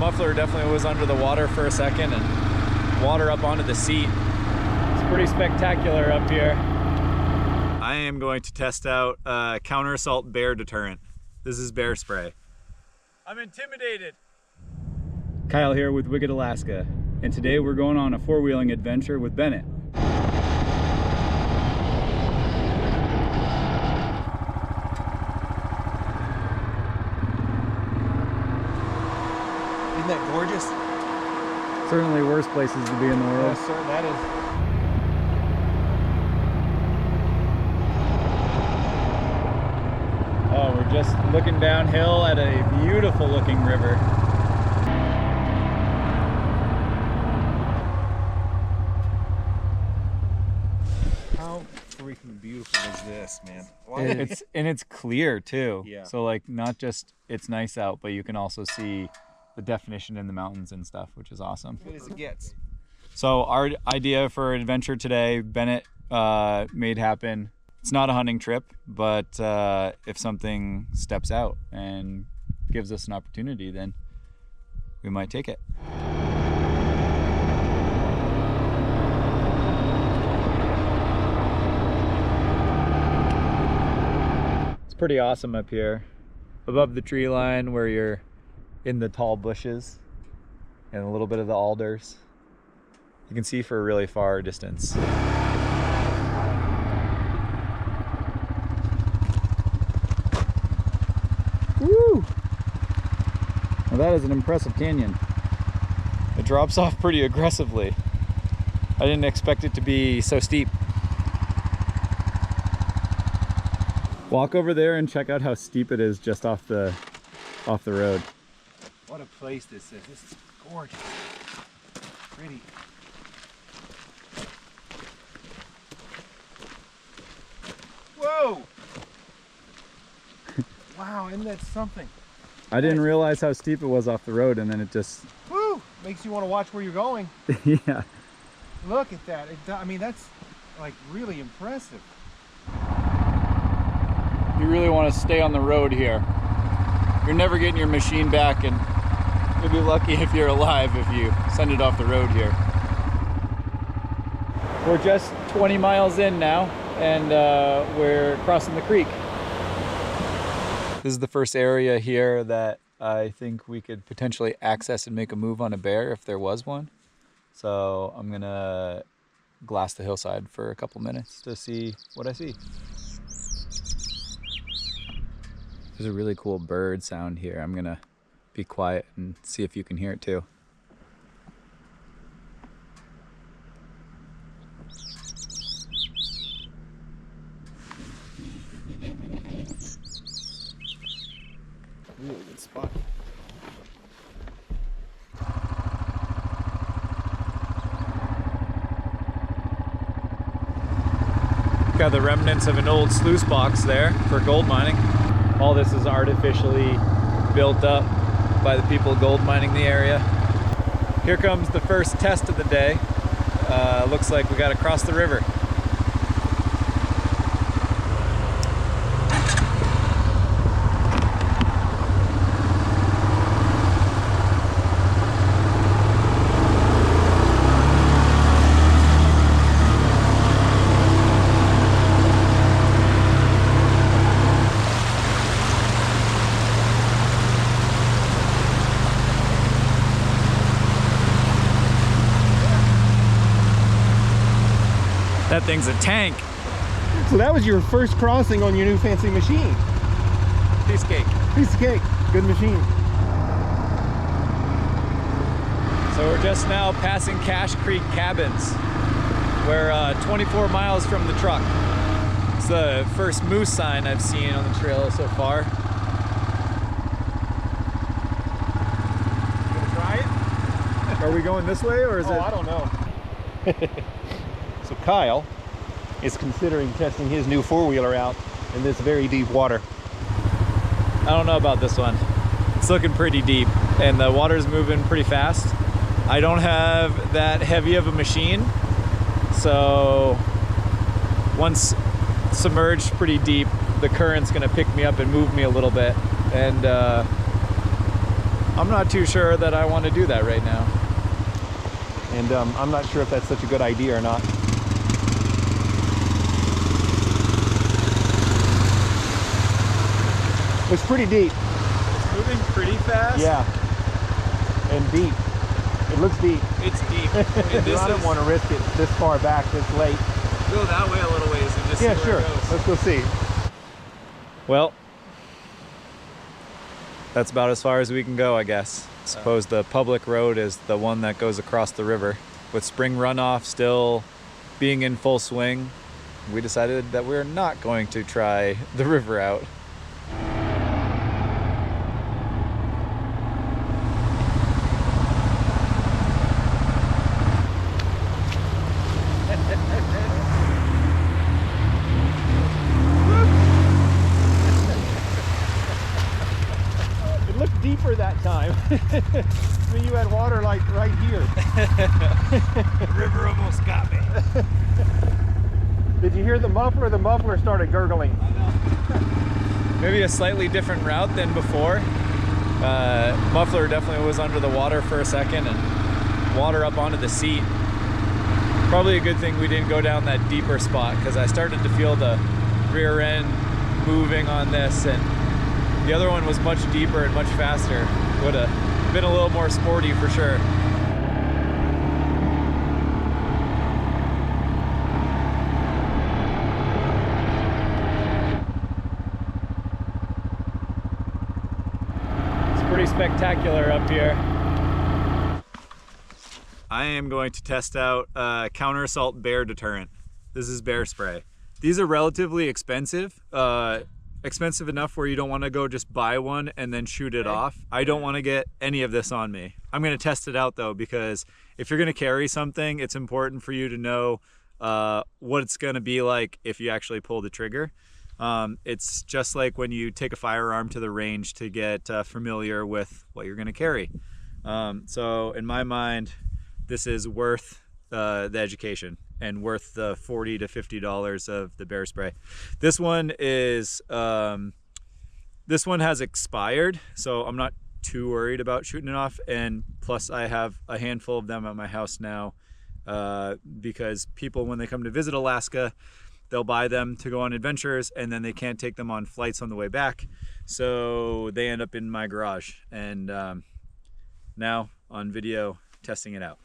muffler definitely was under the water for a second, and water up onto the seat. It's pretty spectacular up here. I am going to test out counter assault bear deterrent. This is bear spray. I'm intimidated. Kyle here with Wicked Alaska, and today we're going on a four-wheeling adventure with Bennett. Isn't that gorgeous? Certainly worse places to be in the world. Yes, sir, that is. Oh, we're just looking downhill at a beautiful looking river. How freaking beautiful is this, man? It's clear too. Yeah. So like not just it's nice out, but you can also see the definition in the mountains and stuff, which is awesome. As good as it gets. So our idea for adventure today, Bennett made happen. It's not a hunting trip, but if something steps out and gives us an opportunity, then we might take it. It's pretty awesome up here. Above the tree line where you're in the tall bushes and a little bit of the alders. You can see for a really far distance. Woo! Well, that is an impressive canyon. It drops off pretty aggressively. I didn't expect it to be so steep. Walk over there and check out how steep it is just off the road. What a place this is. This is gorgeous. Pretty. Whoa! Wow, isn't that something? I didn't realize how steep it was off the road, and then it just... Woo! Makes you want to watch where you're going. Yeah. Look at that. I mean, that's like really impressive. You really want to stay on the road here. You're never getting your machine back, and you'll be lucky if you're alive if you send it off the road here. We're just 20 miles in now, and we're crossing the creek. This is the first area here that I think we could potentially access and make a move on a bear if there was one. So I'm gonna glass the hillside for a couple minutes to see what I see. There's a really cool bird sound here. I'm gonna be quiet and see if you can hear it too. Really good spot. Got the remnants of an old sluice box there for gold mining. All this is artificially built up by the people gold mining the area. Here comes the first test of the day. Looks like we got to cross the river. That thing's a tank. So that was your first crossing on your new fancy machine. Piece of cake. Piece of cake. Good machine. So we're just now passing Cache Creek Cabins. We're 24 miles from the truck. It's the first moose sign I've seen on the trail so far. You gonna try it? Are we going this way or is it? I don't know. So Kyle is considering testing his new four-wheeler out in this very deep water. I don't know about this one. It's looking pretty deep and the water's moving pretty fast. I don't have that heavy of a machine, so once submerged pretty deep, the current's gonna pick me up and move me a little bit, and I'm not too sure that I want to do that right now. And I'm not sure if that's such a good idea or not. It's pretty deep. It's moving pretty fast. Yeah. And deep. It looks deep. It's deep. And I don't want to risk it this far back this late. Go that way a little ways and just see where sure. it goes. Let's go see. Well, that's about as far as we can go, I guess. Suppose the public road is the one that goes across the river. With spring runoff still being in full swing, we decided that we're not going to try the river out. Deeper that time. I mean, you had water like right here. The river almost got me. Did you hear the muffler? The muffler started gurgling. I know. Maybe a slightly different route than before. Muffler definitely was under the water for a second and water up onto the seat. Probably a good thing we didn't go down that deeper spot because I started to feel the rear end moving on this, and the other one was much deeper and much faster. Would have been a little more sporty for sure. It's pretty spectacular up here. I am going to test out counter assault bear deterrent. This is bear spray. These are relatively expensive. Expensive enough where you don't want to go just buy one and then shoot it off. I don't want to get any of this on me. I'm going to test it out though, because if you're going to carry something, it's important for you to know what it's going to be like if you actually pull the trigger. It's just like when you take a firearm to the range to get familiar with what you're going to carry. So in my mind, this is worth the education and worth the $40 to $50 of the bear spray. This one is this one has expired, so I'm not too worried about shooting it off. And plus I have a handful of them at my house now because people, when they come to visit Alaska, they'll buy them to go on adventures and then they can't take them on flights on the way back, so they end up in my garage. And now on video testing it out.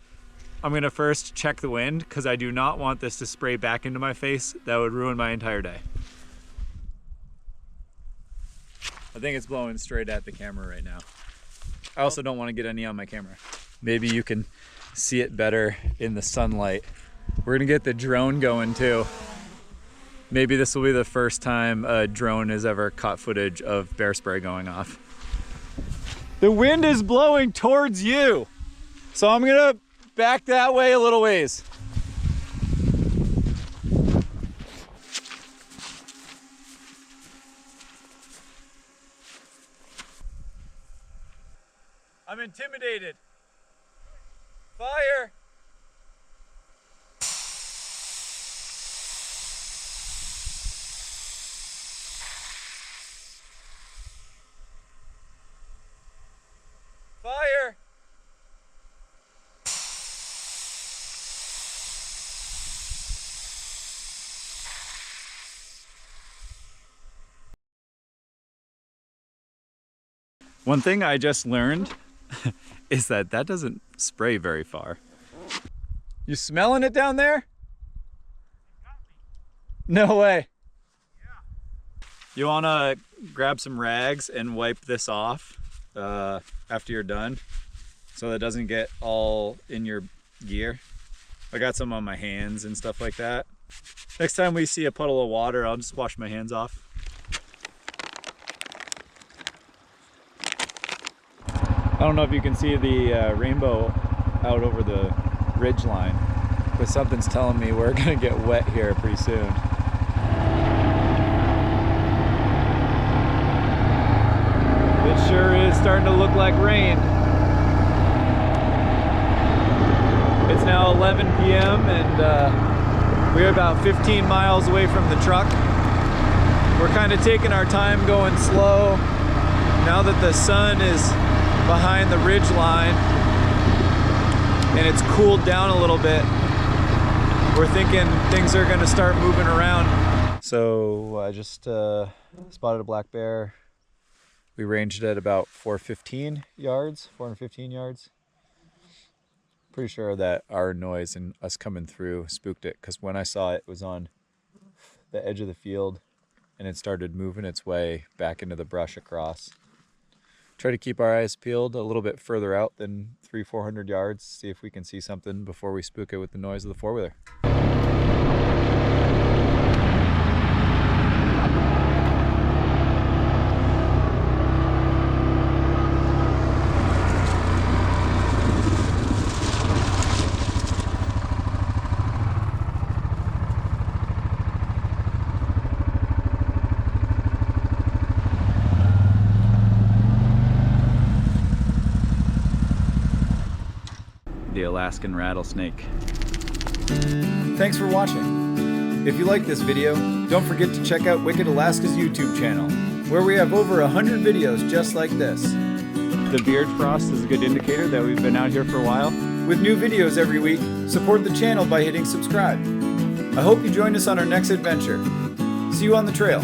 I'm gonna first check the wind because I do not want this to spray back into my face. That would ruin my entire day. I think it's blowing straight at the camera right now. I also don't want to get any on my camera. Maybe you can see it better in the sunlight. We're gonna get the drone going too. Maybe this will be the first time a drone has ever caught footage of bear spray going off. The wind is blowing towards you, so I'm gonna back that way a little ways. I'm intimidated. Fire! Fire! One thing I just learned is that doesn't spray very far. You smelling it down there? No way. Yeah. You wanna grab some rags and wipe this off after you're done so that it doesn't get all in your gear. I got some on my hands and stuff like that. Next time we see a puddle of water, I'll just wash my hands off. I don't know if you can see the rainbow out over the ridge line, but something's telling me we're gonna get wet here pretty soon. It sure is starting to look like rain. It's now 11 p.m. and we're about 15 miles away from the truck. We're kind of taking our time, going slow. Now that the sun is behind the ridge line and it's cooled down a little bit, we're thinking things are gonna start moving around. So I just spotted a black bear. We ranged at about 415 yards. Pretty sure that our noise and us coming through spooked it, because when I saw it, it was on the edge of the field and it started moving its way back into the brush across. Try to keep our eyes peeled a little bit further out than 300-400 yards, see if we can see something before we spook it with the noise of the four-wheeler. The Alaskan rattlesnake. Thanks for watching. If you like this video, don't forget to check out Wicked Alaska's YouTube channel, where we have over 100 videos just like this. The beard frost is a good indicator that we've been out here for a while. With new videos every week, support the channel by hitting subscribe. I hope you join us on our next adventure. See you on the trail.